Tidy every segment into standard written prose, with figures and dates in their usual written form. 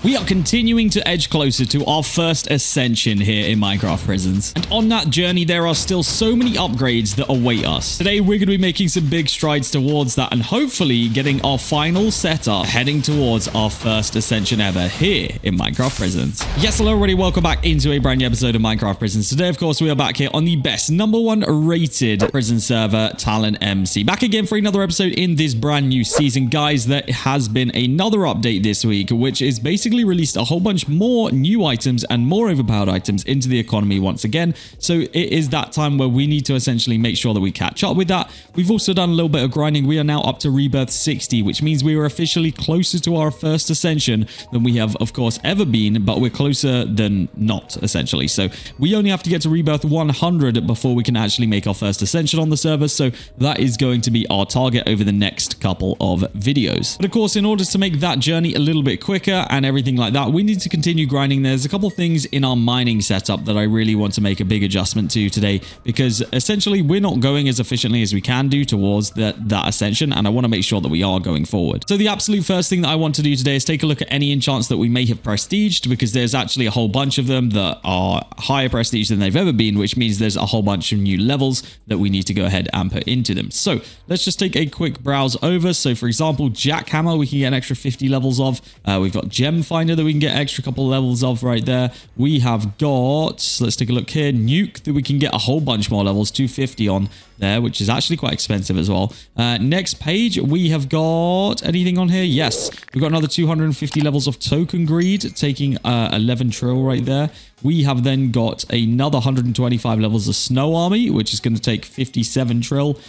We are continuing to edge closer to our first ascension here in Minecraft Prisons. And on that journey, there are still so many upgrades that await us. Today, we're going to be making some big strides towards that and hopefully getting our final setup heading towards our first ascension ever here in Minecraft Prisons. Yes, hello everybody. Welcome back into a brand new episode of Minecraft Prisons. Today, of course, we are back here on the best #1 rated prison server, TalonMC. Back again for another episode in this brand new season. Guys, there has been another update this week, which is basically released a whole bunch more new items and more overpowered items into the economy once again. So it is that time where we need to essentially make sure that we catch up with that. We've also done a little bit of grinding. We are now up to rebirth 60, which means we are officially closer to our first ascension than we have, of course, ever been, but we're closer than not, essentially. So we only have to get to rebirth 100 before we can actually make our first ascension on the server. So that is going to be our target over the next couple of videos. But of course, in order to make that journey a little bit quicker and everything like that, we need to continue grinding. There's a couple things in our mining setup that I really want to make a big adjustment to today, because essentially we're not going as efficiently as we can do towards that ascension, and I want to make sure that we are going forward. So the absolute first thing that I want to do today is take a look at any enchants that we may have prestiged, because there's actually a whole bunch of them that are higher prestige than they've ever been, which means there's a whole bunch of new levels that we need to go ahead and put into them. So let's just take a quick browse over. So for example, jackhammer, we can get an extra 50 levels of. We've got gem finder that we can get extra couple levels of right there. We have got, let's take a look here, nuke that we can get a whole bunch more levels, 250 on there, which is actually quite expensive as well. Next page, we have got anything on here? Yes, we've got another 250 levels of token greed, taking 11 trill right there. We have then got another 125 levels of snow army, which is going to take 57 trill.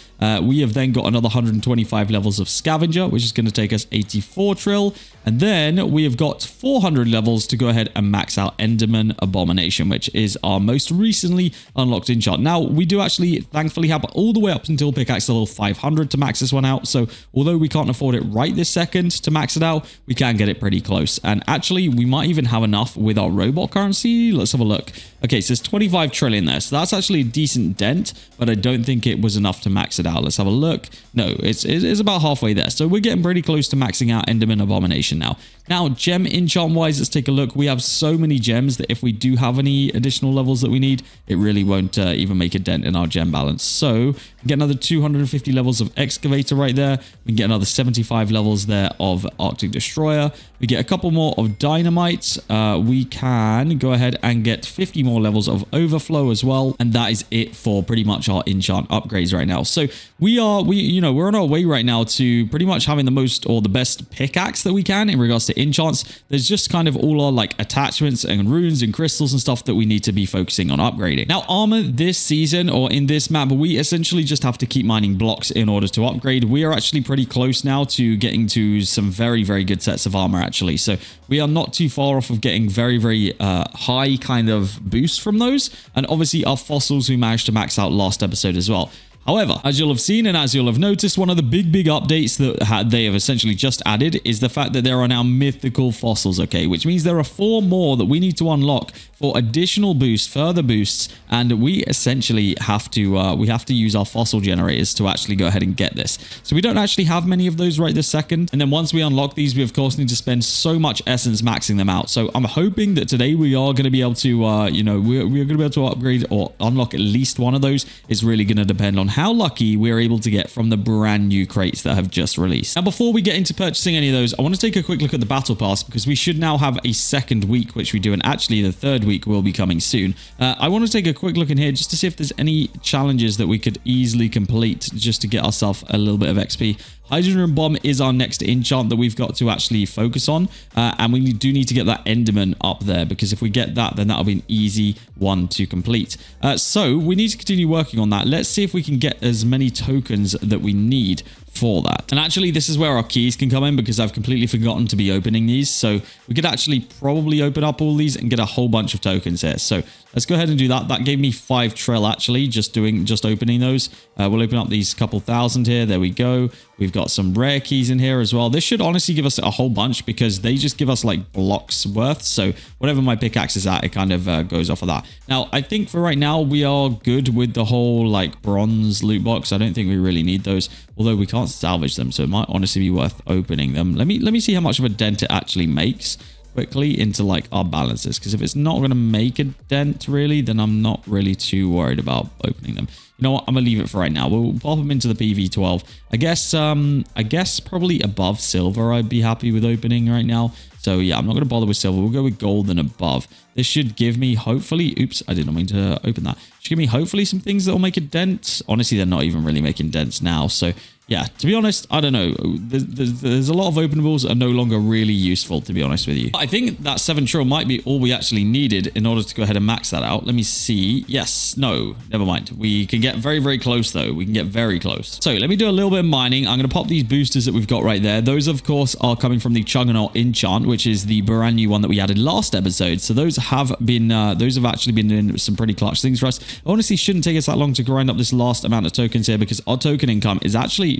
We have then got another 125 levels of scavenger, which is going to take us 84 trill. And then we have got 400 levels to go ahead and max out Enderman Abomination, which is our most recently unlocked enchant. Now, we do actually thankfully have all the way up until Pickaxe level 500 to max this one out. So although we can't afford it right this second to max it out, we can get it pretty close. And actually, we might even have enough with our robot currency. Let's have a look. Okay, so there's 25 trillion there. So that's actually a decent dent, but I don't think it was enough to max it out. Let's have a look. No, it's about halfway there. So we're getting pretty close to maxing out Enderman Abomination now. Now, gem enchant wise, let's take a look. We have so many gems that if we do have any additional levels that we need, it really won't even make a dent in our gem balance. So we get another 250 levels of excavator right there. We can get another 75 levels there of Arctic Destroyer. We get a couple more of dynamite. We can go ahead and get 50 more levels of overflow as well. And that is it for pretty much our enchant upgrades right now. So we're on our way right now to pretty much having the most or the best pickaxe that we can in regards to enchants. There's just kind of all our like attachments and runes and crystals and stuff that we need to be focusing on upgrading. Now, armor this season or in this map, we essentially just have to keep mining blocks in order to upgrade. We are actually pretty close now to getting to some very, very good sets of armor actually. So we are not too far off of getting very, very high kind of boosts from those. And obviously our fossils we managed to max out last episode as well. However, as you'll have seen and as you'll have noticed, one of the big updates that they have essentially just added is the fact that there are now mythical fossils, okay? Which means there are 4 more that we need to unlock for additional boosts, further boosts, and we essentially have to use our fossil generators to actually go ahead and get this. So we don't actually have many of those right this second. And then once we unlock these, we of course need to spend so much essence maxing them out. So I'm hoping that today we are going to be able to, we're going to be able to upgrade or unlock at least one of those. It's really going to depend on how lucky we're able to get from the brand new crates that have just released. Now, before we get into purchasing any of those, I want to take a quick look at the battle pass because we should now have a second week, which we do, and actually the third week will be coming soon. I want to take a quick look in here just to see if there's any challenges that we could easily complete just to get ourselves a little bit of XP. Hydrogen bomb is our next enchant that we've got to actually focus on, and we do need to get that Enderman up there, because if we get that, then that'll be an easy one to complete. So we need to continue working on that. Let's see if we can get as many tokens that we need for that. And actually, this is where our keys can come in, because I've completely forgotten to be opening these. So we could actually probably open up all these and get a whole bunch of tokens here. So let's go ahead and do that. That gave me 5 trill actually, just opening those. We'll open up these couple thousand here. There we go. We've got some rare keys in here as well. This should honestly give us a whole bunch, because they just give us like blocks worth. So whatever my pickaxe is at, it kind of goes off of that. Now, I think for right now, we are good with the whole like bronze loot box. I don't think we really need those, although we can't salvage them. So it might honestly be worth opening them. Let me see how much of a dent it actually makes. quickly into like our balances, because if it's not going to make a dent really, then I'm not really too worried about opening them. You know what? I'm gonna leave it for right now. We'll pop them into the PV12. I guess probably above silver I'd be happy with opening right now. So yeah, I'm not gonna bother with silver. We'll go with gold and above. This should give me hopefully, oops, I didn't mean to open that. Should give me hopefully some things that will make a dent. Honestly, they're not even really making dents now. So yeah, to be honest, I don't know. There's a lot of openables that are no longer really useful, to be honest with you. I think that 7 trill might be all we actually needed in order to go ahead and max that out. Let me see. Yes, no, never mind. We can get very, very close though. We can get very close. So let me do a little bit of mining. I'm going to pop these boosters that we've got right there. Those, of course, are coming from the Juggernaut enchant, which is the brand new one that we added last episode. So those have actually been doing some pretty clutch things for us. Honestly, shouldn't take us that long to grind up this last amount of tokens here, because our token income is actually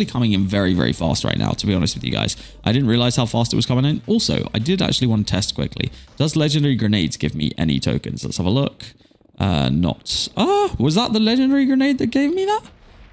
coming in very, very fast right now, to be honest with you guys. I didn't realize how fast it was coming in. Also, I did actually want to test quickly. Does legendary grenades give me any tokens? Let's have a look. Not. Was that the legendary grenade that gave me that?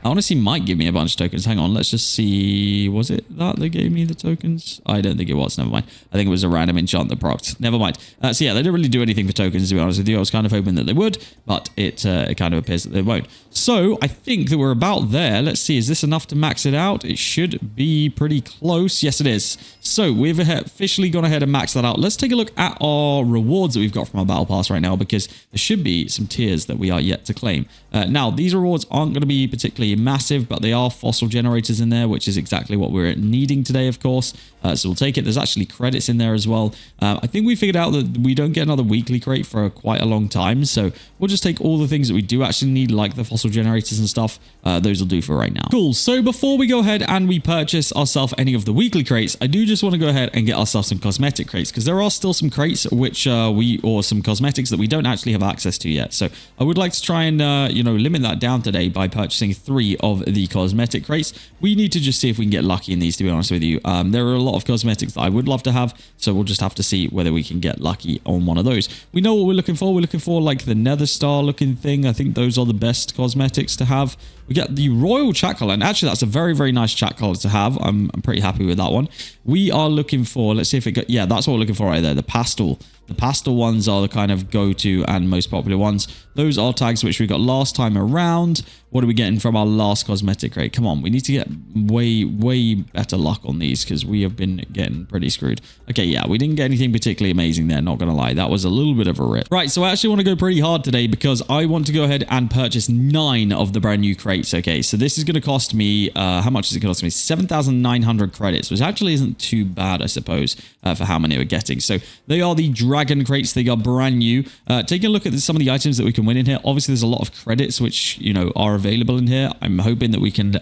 Honestly, might give me a bunch of tokens. Hang on, let's just see. Was it that gave me the tokens? I don't think it was. Never mind. I think it was a random enchant that procced. Never mind. So yeah, they don't really do anything for tokens, to be honest with you. I was kind of hoping that they would, but it kind of appears that they won't. So I think that we're about there. Let's see. Is this enough to max it out? It should be pretty close. Yes, it is. So we've officially gone ahead and maxed that out. Let's take a look at our rewards that we've got from our battle pass right now, because there should be some tiers that we are yet to claim. Now, these rewards aren't going to be particularly massive, but they are fossil generators in there, which is exactly what we're needing today, of course. So we'll take it. There's actually credits in there as well. I think we figured out that we don't get another weekly crate for quite a long time, so we'll just take all the things that we do actually need, like the fossil generators and stuff. Those will do for right now. Cool. So before we go ahead and we purchase ourselves any of the weekly crates, I do just want to go ahead and get ourselves some cosmetic crates, because there are still some crates which or some cosmetics that we don't actually have access to yet. So I would like to try and limit that down today by purchasing 3 of the cosmetic crates. We need to just see if we can get lucky in these, to be honest with you. There are a lot of cosmetics that I would love to have, so we'll just have to see whether we can get lucky on one of those. We know what we're looking for. We're looking for like the nether star looking thing. I think those are the best cosmetics to have. We get the royal chat color, and actually that's a very, very nice chat color to have. I'm pretty happy with that one. We are looking for, let's see if it got, yeah, that's what we're looking for right there, the pastel. The pastel ones are the kind of go-to and most popular ones. Those are tags which we got last time around. What are we getting from our last cosmetic crate? Come on, we need to get way, way better luck on these, because we have been getting pretty screwed. Okay, yeah, we didn't get anything particularly amazing there, not gonna lie. That was a little bit of a rip. Right, so I actually want to go pretty hard today, because I want to go ahead and purchase 9 of the brand new crates. Okay, so this is going to cost me, how much is it going to cost me? 7,900 credits, which actually isn't too bad, I suppose, for how many we're getting. So they are the dragon crates. They are brand new. Taking a look at some of the items that we can win in here. Obviously, there's a lot of credits which, are available in here. I'm hoping that we can,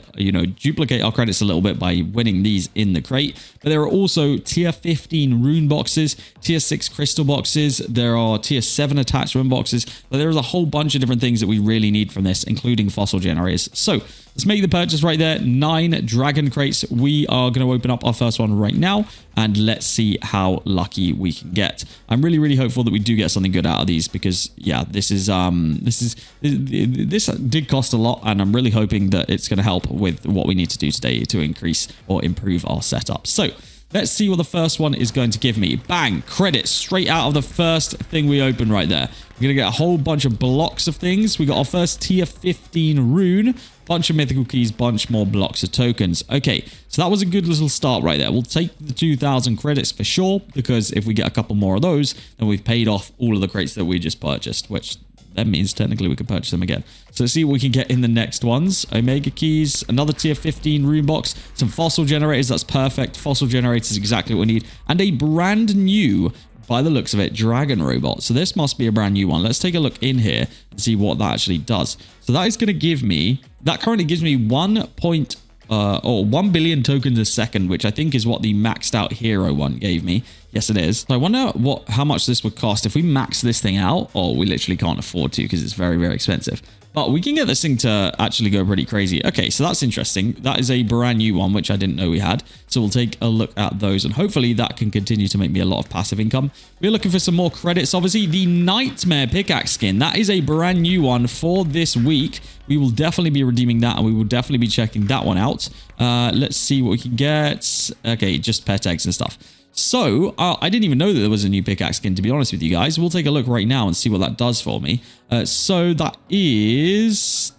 duplicate our credits a little bit by winning these in the crate. But there are also tier 15 rune boxes, tier 6 crystal boxes. There are tier 7 attached rune boxes. But there is a whole bunch of different things that we really need from this, including fossil generators. So let's make the purchase right there. 9 dragon crates. We are going to open up our first one right now, and let's see how lucky we can get. I'm really, really hopeful that we do get something good out of these, because yeah, this did cost a lot, and I'm really hoping that it's going to help with what we need to do today to increase or improve our setup. So let's see what the first one is going to give me. Bang! Credits straight out of the first thing we open right there. We're going to get a whole bunch of blocks of things. We got our first tier 15 rune, bunch of mythical keys, bunch more blocks of tokens. Okay, so that was a good little start right there. We'll take the 2,000 credits for sure, because if we get a couple more of those, then we've paid off all of the crates that we just purchased, which that means technically we can purchase them again. So let's see what we can get in the next ones. Omega keys, another tier 15 rune box, some fossil generators. That's perfect. Fossil generators is exactly what we need. And a brand new, by the looks of it, dragon robot. So this must be a brand new one. Let's take a look in here and see what that actually does. So that is going to give me, that currently gives me 1 billion tokens a second, which I think is what the maxed out hero one gave me. Yes, it is. So I wonder how much this would cost if we max this thing out. Oh, we literally can't afford to, because it's very, very expensive. But we can get this thing to actually go pretty crazy. Okay, so that's interesting. That is a brand new one, which I didn't know we had. So we'll take a look at those, and hopefully that can continue to make me a lot of passive income. We're looking for some more credits. Obviously, the Nightmare Pickaxe skin. That is a brand new one for this week. We will definitely be redeeming that, and we will definitely be checking that one out. Let's see what we can get. Okay, just pet eggs and stuff. So I didn't even know that there was a new pickaxe skin, to be honest with you guys. We'll take a look right now and see what that does for me. So that is,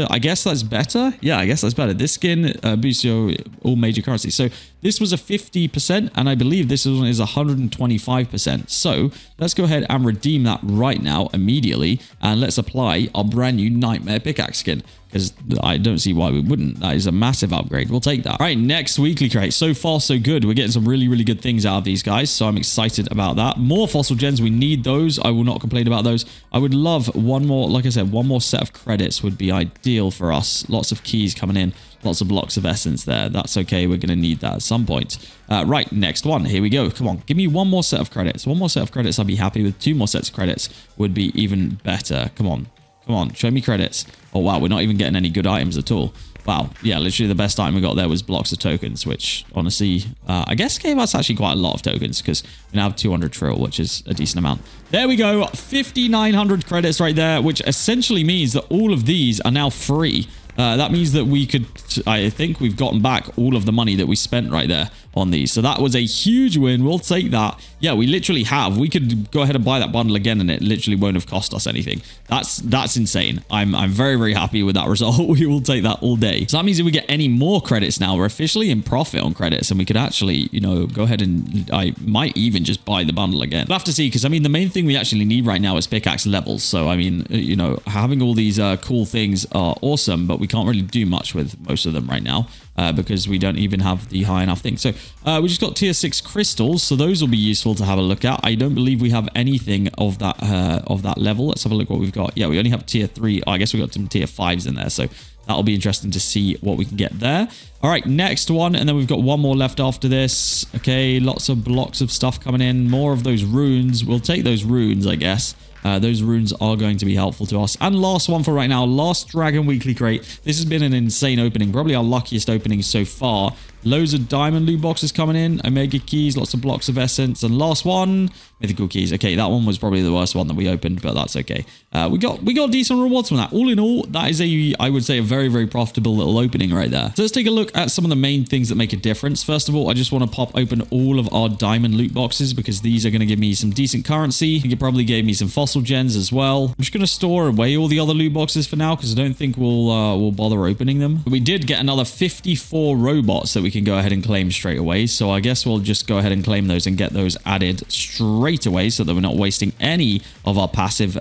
I guess that's better. Yeah, I guess that's better. This skin boosts your all major currencies. So this was a 50%, and I believe this one is 125%. So let's go ahead and redeem that right now, immediately, and let's apply our brand new Nightmare pickaxe skin, because I don't see why we wouldn't. That is a massive upgrade. We'll take that. All right, next weekly crate. So far, so good. We're getting some really, really good things out of these guys, so I'm excited about that. More fossil gens. We need those. I will not complain about those. I would love one more, like I said, one more set of credits would be ideal for us. Lots of keys coming in. Lots of blocks of essence there. That's okay. We're going to need that at some point. Right, next one. Here we go. Come on. Give me one more set of credits. One more set of credits. I'd be happy with. 2 more sets of credits would be even better. Come on. Come on. Show me credits. Oh, wow. We're not even getting any good items at all. Wow. Yeah, literally the best item we got there was blocks of tokens, which honestly, I guess gave us actually quite a lot of tokens because we now have 200 trill, which is a decent amount. There we go. 5,900 credits right there, which essentially means that all of these are now free. That means that we could, I think we've gotten back all of the money that we spent right there on these. So that was a huge win. We'll take that. Yeah, we literally have. We could go ahead and buy that bundle again and it literally won't have cost us anything. That's insane. I'm very, very happy with that result. We will take that all day. So that means if we get any more credits now, we're officially in profit on credits and we could actually, you know, go ahead and I might even just buy the bundle again. We'll have to see, because I mean, the main thing we actually need right now is pickaxe levels. So I mean, you know, having all these cool things are awesome, but we can't really do much with most of them right now because we don't even have the high enough thing. So we just got tier 6 crystals, so those will be useful to have a look at. I don't believe we have anything of that level. Let's have a look what we've got. Yeah, we only have tier 3. Oh, I guess we got some tier 5s in there, so that'll be interesting to see what we can get there. All right, next one, and then we've got one more left after this. Okay, lots of blocks of stuff coming in. More of those runes. We'll take those runes, I guess. Those runes are going to be helpful to us. And last one for right now, last Dragon Weekly Crate. This has been an insane opening, probably our luckiest opening so far. Loads of diamond loot boxes coming in, Omega keys, lots of blocks of essence, and last one, mythical keys. Okay, that one was probably the worst one that we opened, but that's okay. We got decent rewards from that. All in all, that is I would say a very, very profitable little opening right there. So let's take a look at some of the main things that make a difference. First of all, I just want to pop open all of our diamond loot boxes because these are going to give me some decent currency. I think it probably gave me some fossil gens as well. I'm just going to store away all the other loot boxes for now because I don't think we'll bother opening them. But we did get another 54 robots that we can go ahead and claim straight away. So I guess we'll just go ahead and claim those and get those added straight away so that we're not wasting any of our passive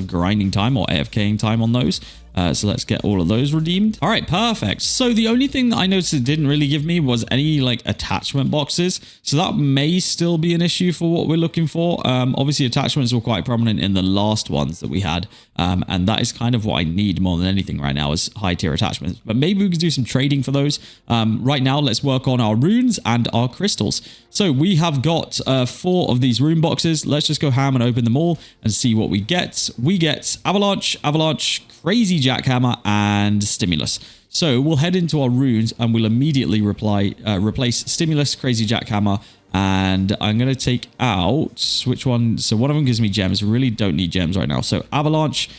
grinding time or AFKing time on those. So let's get all of those redeemed. All right, perfect. So the only thing that I noticed it didn't really give me was any like attachment boxes. So that may still be an issue for what we're looking for. Obviously attachments were quite prominent in the last ones that we had. And that is kind of what I need more than anything right now is high tier attachments. But maybe we could do some trading for those. Right now, let's work on our runes and our crystals. So we have got 4 of these rune boxes. Let's just go ham and open them all and see what we get. We get Avalanche, Crazy Jackhammer, and Stimulus. So we'll head into our runes and we'll immediately replace Stimulus, Crazy Jackhammer, and I'm going to take out which one. So one of them gives me gems. Really don't need gems right now. So Avalanche,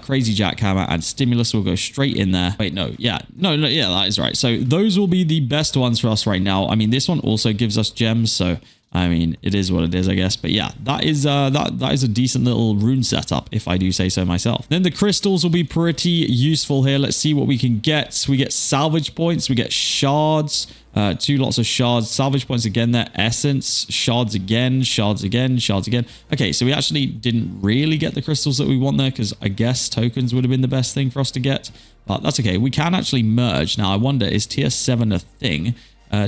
Crazy Jackhammer, and Stimulus will go straight in there. Wait, no. Yeah, no, yeah, that is right. So those will be the best ones for us right now. I mean, this one also gives us gems, so I mean, it is what it is, I guess. But yeah, that is a decent little rune setup, if I do say so myself. Then the crystals will be pretty useful here. Let's see what we can get. We get salvage points. We get shards. 2 lots of shards. Salvage points again there. Essence. Shards again. Shards again. Shards again. Okay, so we actually didn't really get the crystals that we want there because I guess tokens would have been the best thing for us to get. But that's okay. We can actually merge. Now, I wonder, is tier 7 a thing?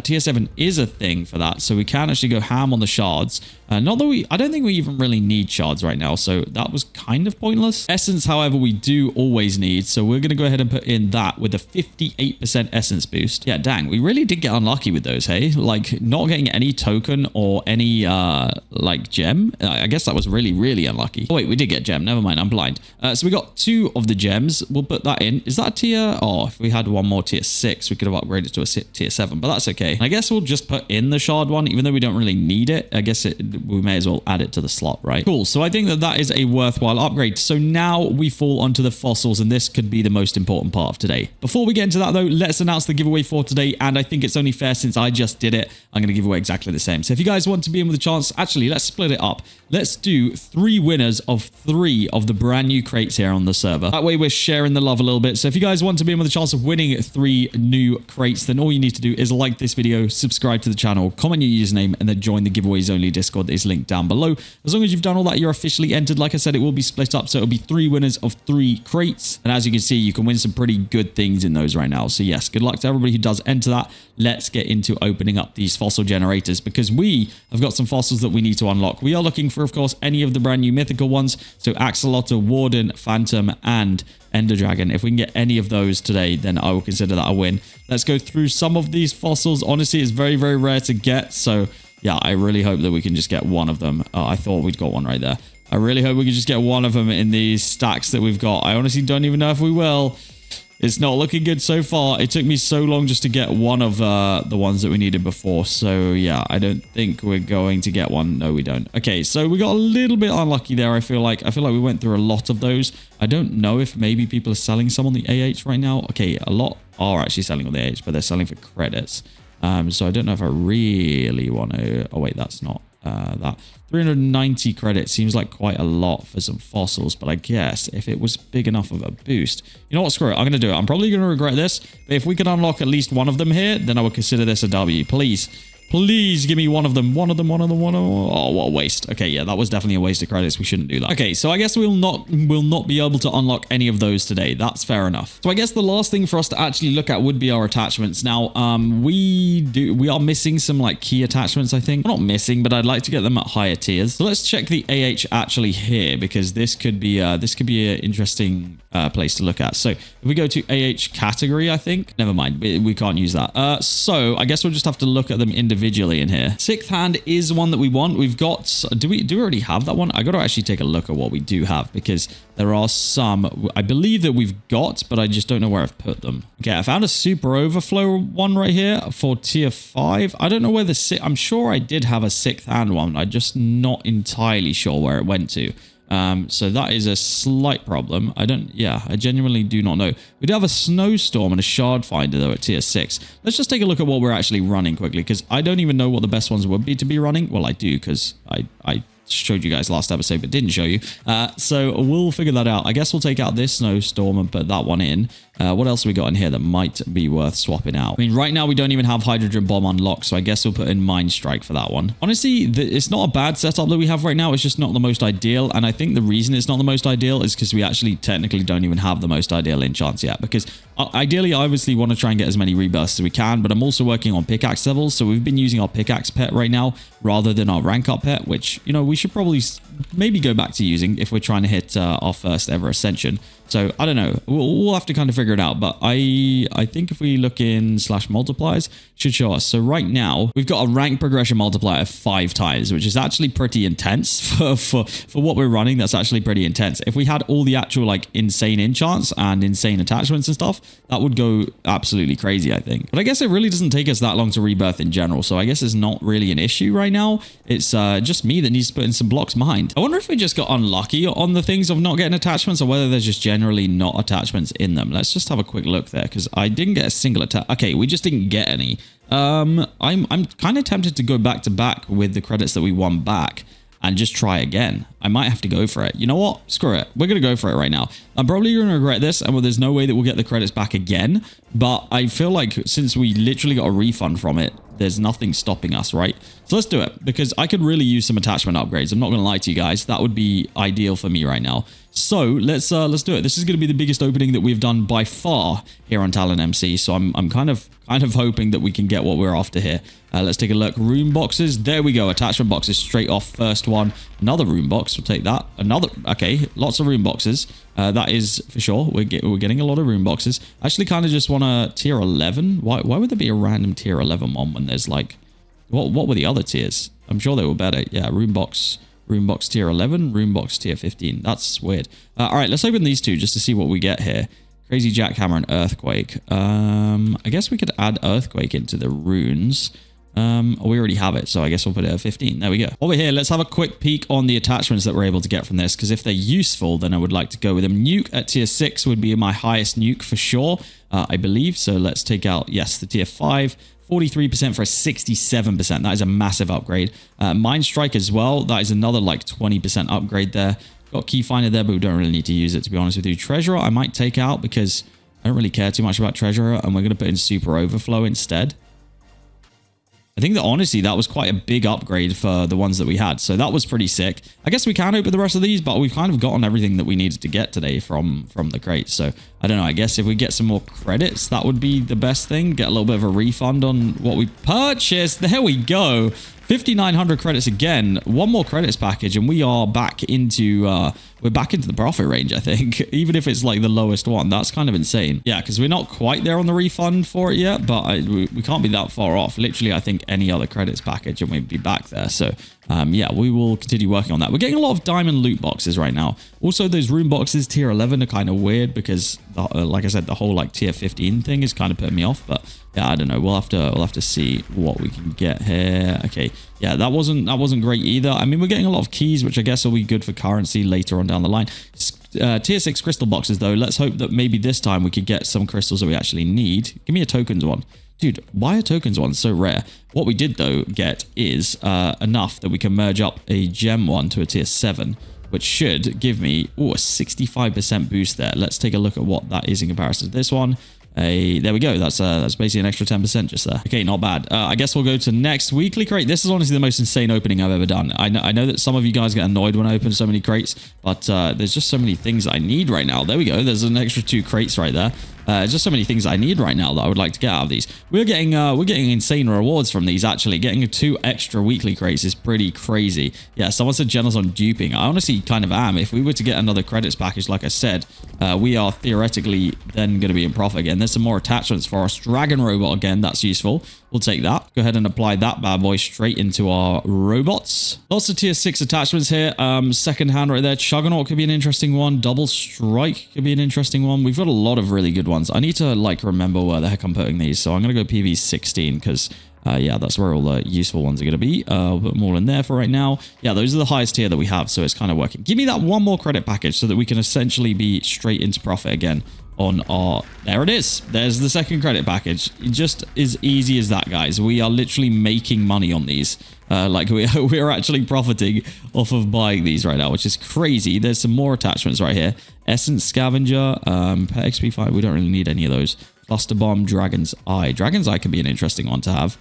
Tier 7 is a thing for that, so we can actually go ham on the shards. Not that I don't think we even really need shards right now, so that was kind of pointless. Essence, however, we do always need, so we're going to go ahead and put in that with a 58% essence boost. Yeah, dang, we really did get unlucky with those, hey? Like, not getting any token or any, like, gem. I guess that was really, really unlucky. Oh, wait, we did get gem. Never mind, I'm blind. So we got 2 of the gems. We'll put that in. Is that a tier? Oh, if we had one more tier 6, we could have upgraded to a tier 7, but that's okay. okay. I guess we'll just put in the shard one, even though we don't really need it. I guess we may as well add it to the slot, right? Cool. So I think that that is a worthwhile upgrade. So now we fall onto the fossils, and this could be the most important part of today. Before we get into that though, let's announce the giveaway for today. And I think it's only fair, since I just did it, I'm going to give away exactly the same. So if you guys want to be in with a chance, actually, let's split it up. Let's do 3 winners of 3 of the brand new crates here on the server. That way we're sharing the love a little bit. So if you guys want to be in with a chance of winning 3 new crates, then all you need to do is like this video, subscribe to the channel, comment your username, and then join the giveaways only Discord that is linked down below. As long as you've done all that, you're officially entered. Like I said, it will be split up, so it'll be 3 winners of 3 crates. And as you can see, you can win some pretty good things in those right now. So yes, good luck to everybody who does enter that. Let's get into opening up these fossil generators, because we have got some fossils that we need to unlock. We are looking for, of course, any of the brand new mythical ones. So Axolotl, Warden, Phantom, and Ender Dragon. If we can get any of those today, then I will consider that a win. Let's go through some of these fossils. Honestly, it's very, very rare to get. So yeah, I really hope that we can just get one of them. I thought we'd got one right there. I really hope we can just get one of them in these stacks that we've got. I honestly don't even know if we will. It's not looking good so far. It took me so long just to get one of the ones that we needed before. So yeah, I don't think we're going to get one. No, we don't. Okay, so we got a little bit unlucky there. I feel like we went through a lot of those. I don't know if maybe people are selling some on the AH right now. Okay, a lot are actually selling on the AH, but they're selling for credits. So I don't know if I really want to... Oh wait, that's not that. 390 credits seems like quite a lot for some fossils, but I guess if it was big enough of a boost... You know what? Screw it. I'm going to do it. I'm probably going to regret this, but if we could unlock at least one of them here, then I would consider this a W. Please. Please give me one of them. One of them. Oh, what a waste. Okay, yeah, that was definitely a waste of credits. We shouldn't do that. Okay, so I guess we'll not be able to unlock any of those today. That's fair enough. So I guess the last thing for us to actually look at would be our attachments. Now, we are missing some like key attachments, I think. Well, not missing, but I'd like to get them at higher tiers. So let's check the AH actually here, because this could be an interesting place to look at. So if we go to AH category, I think, never mind, we can't use that. So I guess we'll just have to look at them individually in here. Sixth hand is one that we want. We've got, do we already have that one? I got to actually take a look at what we do have, because there are some I believe that we've got, but I just don't know where I've put them. Okay, I found a super overflow one right here for tier 5. I don't know where I'm sure I did have a 6th hand one. I'm just not entirely sure where it went to. So that is a slight problem. I genuinely do not know. We do have a snowstorm and a shard finder though at tier 6. Let's just take a look at what we're actually running quickly, because I don't even know what the best ones would be to be running. Well, I do, because I showed you guys last episode but didn't show you. So we'll figure that out. I guess we'll take out this snowstorm and put that one in. What else have we got in here that might be worth swapping out? I mean, right now we don't even have hydrogen bomb unlocked, so I guess we'll put in mind strike for that one. Honestly, it's not a bad setup that we have right now. It's just not the most ideal, and I think the reason it's not the most ideal is because we actually technically don't even have the most ideal enchants yet, because ideally I obviously want to try and get as many rebirths as we can, but I'm also working on pickaxe levels, so we've been using our pickaxe pet right now rather than our rank up pet, which, you know, we should probably maybe go back to using if we're trying to hit our first ever ascension. So I don't know. We'll have to kind of figure it out. But I think if we look in /multipliers, it should show us. So right now we've got a rank progression multiplier of 5 times, which is actually pretty intense for what we're running. That's actually pretty intense. If we had all the actual like insane enchants and insane attachments and stuff, that would go absolutely crazy, I think. But I guess it really doesn't take us that long to rebirth in general. So I guess it's not really an issue right now. It's just me that needs to put in some blocks behind. I wonder if we just got unlucky on the things of not getting attachments, or whether there's just generally not attachments in them. Let's just have a quick look there, because I didn't get a single attach. Okay, we just didn't get any. I'm kind of tempted to go back to back with the credits that we won back and just try again. I might have to go for it. You know what? Screw it. We're going to go for it right now. I'm probably going to regret this, and well, there's no way that we'll get the credits back again, but I feel like since we literally got a refund from it, there's nothing stopping us, right? So let's do it, because I could really use some attachment upgrades. I'm not going to lie to you guys. That would be ideal for me right now. So let's do it. This is going to be the biggest opening that we've done by far here on TalonMC. So I'm kind of hoping that we can get what we're after here. Let's take a look. Rune boxes. There we go. Attachment boxes straight off. First one. Another rune box. We'll take that. Another. Okay. Lots of rune boxes. That is for sure. We're getting a lot of rune boxes. I actually kind of just want a tier 11. Why would there be a random tier 11 one when there's like, what were the other tiers? I'm sure they were better. Yeah. Rune box tier 11, rune box tier 15. That's weird. All right, let's open these two just to see what we get here. Crazy Jackhammer and Earthquake. I guess we could add Earthquake into the runes. We already have it, so I guess we'll put it at 15. There we go. Over here, let's have a quick peek on the attachments that we're able to get from this, because if they're useful, then I would like to go with them. Nuke at tier 6 would be my highest nuke for sure, I believe. So let's take out, yes, the tier 5. 43% for a 67%. That is a massive upgrade. Mind Strike as well. That is another like 20% upgrade there. Got Key Finder there, but we don't really need to use it, to be honest with you. Treasurer, I might take out because I don't really care too much about Treasurer, and we're going to put in Super Overflow instead. I think that honestly, that was quite a big upgrade for the ones that we had. So that was pretty sick. I guess we can open the rest of these, but we've kind of gotten everything that we needed to get today from the crates. So I don't know. I guess if we get some more credits, that would be the best thing. Get a little bit of a refund on what we purchased. There we go. 5,900 credits again. One more credits package, and we are back into we're back into the profit range, I think. Even if it's like the lowest one, that's kind of insane. Yeah, because we're not quite there on the refund for it yet, but we can't be that far off. Literally, I think any other credits package and we'd be back there. So yeah, we will continue working on that. We're getting a lot of diamond loot boxes right now. Also, those rune boxes tier 11 are kind of weird because, like I said, the whole like tier 15 thing is kind of putting me off. But yeah, I don't know. We'll have to see what we can get here. Okay, yeah, that wasn't great either. I mean, we're getting a lot of keys, which I guess will be good for currency later on down the line. Tier 6 crystal boxes though. Let's hope that maybe this time we could get some crystals that we actually need. Give me a tokens one. Dude, why are tokens ones so rare? What we did, though, get is enough that we can merge up a gem one to a tier 7, which should give me a 65% boost there. Let's take a look at what that is in comparison to this one. There we go. That's basically an extra 10% just there. Okay, not bad. I guess we'll go to next weekly crate. This is honestly the most insane opening I've ever done. I know that some of you guys get annoyed when I open so many crates, but there's just so many things I need right now. There we go. There's an extra 2 crates right there. Just so many things I need right now that I would like to get out of these. We're getting insane rewards from these, actually. Getting 2 extra weekly crates is pretty crazy. Yeah, someone said Generzon duping. I honestly kind of am. If we were to get another credits package, like I said, we are theoretically then going to be in profit again. There's some more attachments for us. Dragon Robot again, that's useful. We'll take that. Go ahead and apply that bad boy straight into our robots. Lots of tier 6 attachments here. Second hand right there. Chuggernaut could be an interesting one. Double Strike could be an interesting one. We've got a lot of really good ones. I need to like remember where the heck I'm putting these. So I'm going to go PV 16 because yeah, that's where all the useful ones are going to be. I'll put them all in there for right now. Yeah, those are the highest tier that we have. So it's kind of working. Give me that one more credit package so that we can essentially be straight into profit again on our... There it is. There's the second credit package. Just as easy as that, guys. We are literally making money on these. Like we're actually profiting off of buying these right now, which is crazy. There's some more attachments right here. Essence Scavenger, Pet XP5. We don't really need any of those. Cluster Bomb, Dragon's Eye. Dragon's Eye could be an interesting one to have.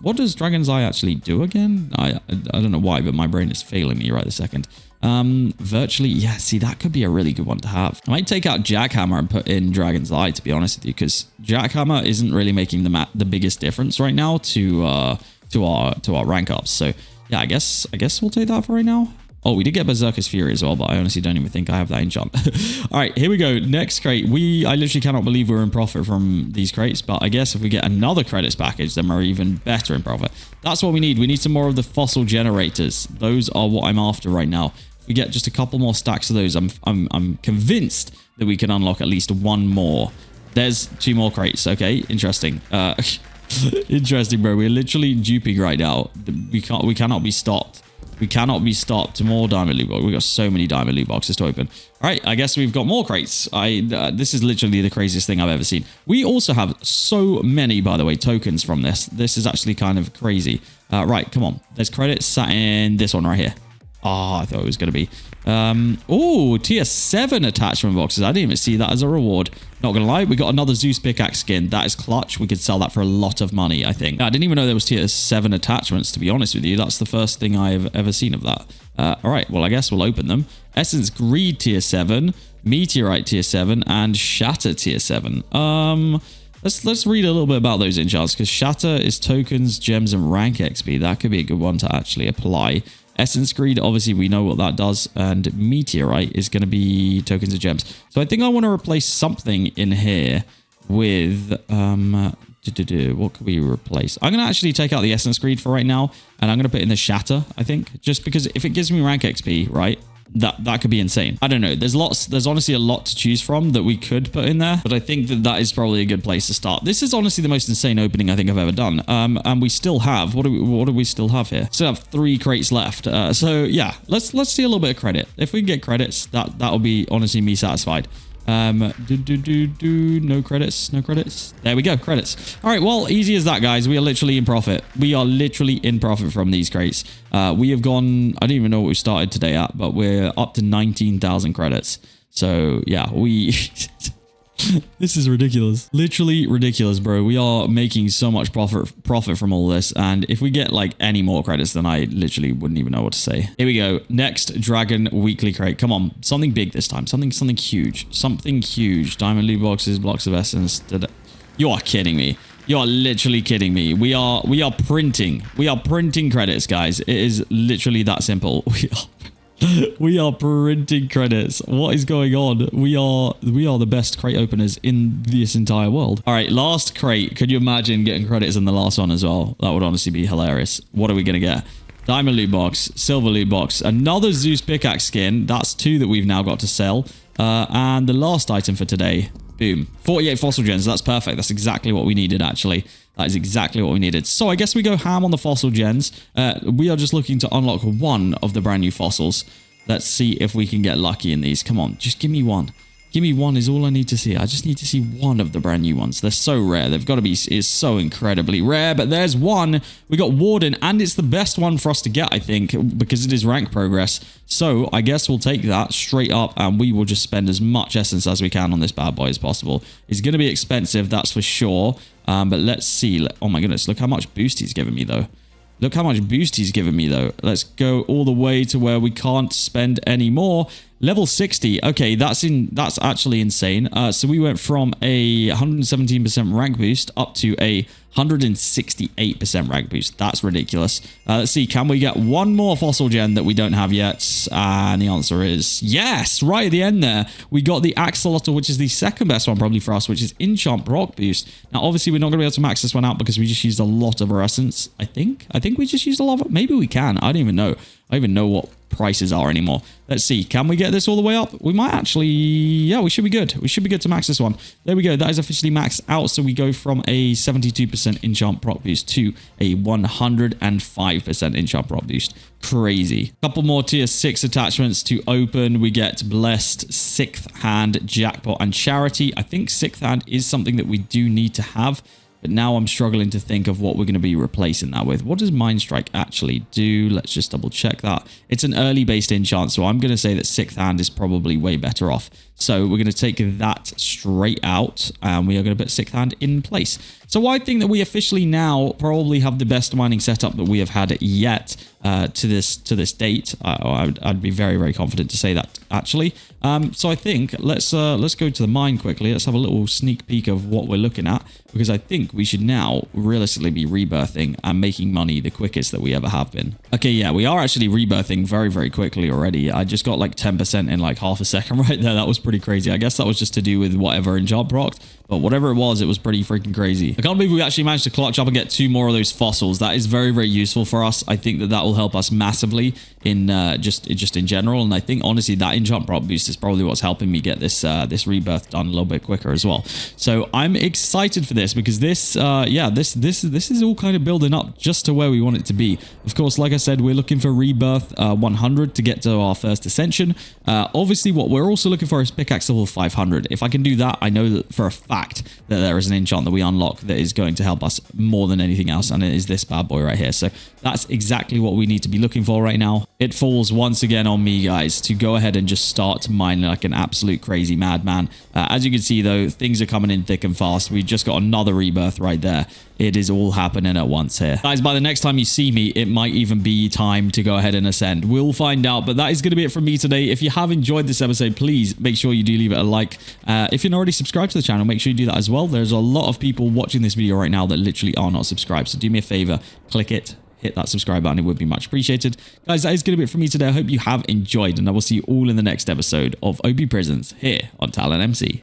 What does Dragon's Eye actually do again? I don't know why, but my brain is failing me right this second. Virtually, yeah, see, that could be a really good one to have. I might take out Jackhammer and put in Dragon's Eye, to be honest with you, because Jackhammer isn't really making the biggest difference right now to our rank ups. So yeah, I guess we'll take that for right now. Oh, we did get Berserker's Fury as well, but I honestly don't even think I have that enchant. All right, here we go. Next crate. I literally cannot believe we're in profit from these crates, but I guess if we get another credits package, then we're even better in profit. That's what we need. We need some more of the fossil generators. Those are what I'm after right now. If we get just a couple more stacks of those, I'm convinced that we can unlock at least one more. There's 2 more crates. Okay, interesting. Interesting, bro. We're literally duping right now. We cannot be stopped. We cannot be stopped. More diamond loot boxes. We've got so many diamond loot boxes to open. All right, I guess we've got more crates. This is literally the craziest thing I've ever seen. We also have so many, by the way, tokens from this. This is actually kind of crazy. Right, come on. There's credits sat in this one right here. Oh, I thought it was going to be. Oh, tier 7 attachment boxes. I didn't even see that as a reward. Not going to lie, we got another Zeus Pickaxe skin. That is clutch. We could sell that for a lot of money, I think. I didn't even know there was tier 7 attachments, to be honest with you. That's the first thing I've ever seen of that. All right, well, I guess we'll open them. Essence Greed tier 7, Meteorite tier 7, and Shatter tier 7. Let's read a little bit about those enchants, because Shatter is tokens, gems, and rank XP. That could be a good one to actually apply. Essence Greed, obviously we know what that does, and Meteorite is going to be tokens of gems. So I think I want to replace something in here with what could we replace? I'm going to actually take out the Essence Greed for right now, and I'm going to put in the Shatter, I think, just because if it gives me rank XP, right, that could be insane. I don't know. There's honestly a lot to choose from that we could put in there, but I think that is probably a good place to start. This is honestly the most insane opening I think I've ever done. And we still have, what do we still have here? Still have 3 crates left. So yeah, let's see a little bit of credit. If we can get credits, that'll be honestly me satisfied. No credits. There we go, credits. All right, well, easy as that, guys. We are literally in profit. We are literally in profit from these crates. We have gone, I don't even know what we started today at, but we're up to 19,000 credits. So yeah, we this is ridiculous. Literally ridiculous, bro. We are making so much profit from all this. And if we get like any more credits, then I literally wouldn't even know what to say. Here we go. Next Dragon weekly crate. Come on. Something big this time. Something huge. Something huge. Diamond loot boxes, blocks of essence. You are kidding me. You are literally kidding me. We are printing. We are printing credits, guys. It is literally that simple. We are printing credits. What is going on? We are the best crate openers in this entire world. All right, last crate. Could you imagine getting credits in the last one as well? That would honestly be hilarious. What are we going to get? Diamond loot box, silver loot box, another Zeus pickaxe skin. That's 2 that we've now got to sell. And the last item for today. Boom. 48 fossil gens. That's perfect. That's exactly what we needed, actually. That is exactly what we needed. So I guess we go ham on the fossil gens. We are just looking to unlock 1 of the brand new fossils. Let's see if we can get lucky in these. Come on, just give me 1. Give me 1 is all I need to see. I just need to see 1 of the brand new ones. They're so rare. They've got to be, it's so incredibly rare, but there's 1. We got Warden, and it's the best one for us to get, I think, because it is rank progress. So I guess we'll take that straight up, and we will just spend as much essence as we can on this bad boy as possible. It's going to be expensive, that's for sure. But let's see. Oh my goodness, look how much boost he's giving me, though. Look how much boost he's given me, though. Let's go all the way to where we can't spend any more. Level 60. Okay, that's actually insane. So we went from a 117% rank boost up to a 168% rank boost. That's ridiculous. Let's see. Can we get 1 more fossil gen that we don't have yet? And the answer is yes. Right at the end there, we got the axolotl, which is the second best one probably for us, which is enchant rock boost. Now, obviously, we're not going to be able to max this one out because we just used a lot of our essence. I think we just used a lot of it. Maybe we can. I don't even know. I don't even know what prices are anymore. Let's see. Can we get this all the way up? We might actually... Yeah, we should be good. We should be good to max this one. There we go. That is officially maxed out. So we go from a 72% enchant proc boost to a 105% enchant proc boost. Crazy. Couple more tier 6 attachments to open. We get Blessed, 6th Hand, Jackpot, and Charity. I think 6th Hand is something that we do need to have. But now I'm struggling to think of what we're going to be replacing that with. What does Mind Strike actually do? Let's just double check that. It's an early based enchant, so I'm going to say that 6th Hand is probably way better off. So we're going to take that straight out, and we are going to put 6th Hand in place. So I think that we officially now probably have the best mining setup that we have had yet to this date. I'd be very, very confident to say that, actually. So I think let's go to the mine quickly. Let's have a little sneak peek of what we're looking at, because I think we should now realistically be rebirthing and making money the quickest that we ever have been. Okay, yeah, we are actually rebirthing very, very quickly already. I just got like 10% in like half a second right there. That was pretty crazy. I guess that was just to do with whatever enchant procced, but whatever it was pretty freaking crazy. I can't believe we actually managed to clutch up and get 2 more of those fossils. That is very, very useful for us. I think that will help us massively in just in general, and I think honestly that enchant proc boost is probably what's helping me get this this rebirth done a little bit quicker as well. So I'm excited for this, because this this is all kind of building up just to where we want it to be. Of course, like I said, we're looking for rebirth 100 to get to our first ascension. Obviously, what we're also looking for is pickaxe level 500. If I can do that, I know that for a fact that there is an enchant that we unlock that is going to help us more than anything else, and it is this bad boy right here. So that's exactly what we need to be looking for right now. It falls once again on me, guys, to go ahead and just start mining like an absolute crazy madman. As you can see, though, things are coming in thick and fast. We just got another rebirth right there. It is all happening at once here. Guys, by the next time you see me, it might even be time to go ahead and ascend. We'll find out, but that is going to be it from me today. If you have enjoyed this episode, please make sure you do leave it a like. If you're not already subscribed to the channel, make sure you do that as well. There's a lot of people watching this video right now that literally are not subscribed, so do me a favor, click it. Hit that subscribe button. It would be much appreciated. Guys, that is going to be it from me today. I hope you have enjoyed, and I will see you all in the next episode of OP Prisons here on TalonMC.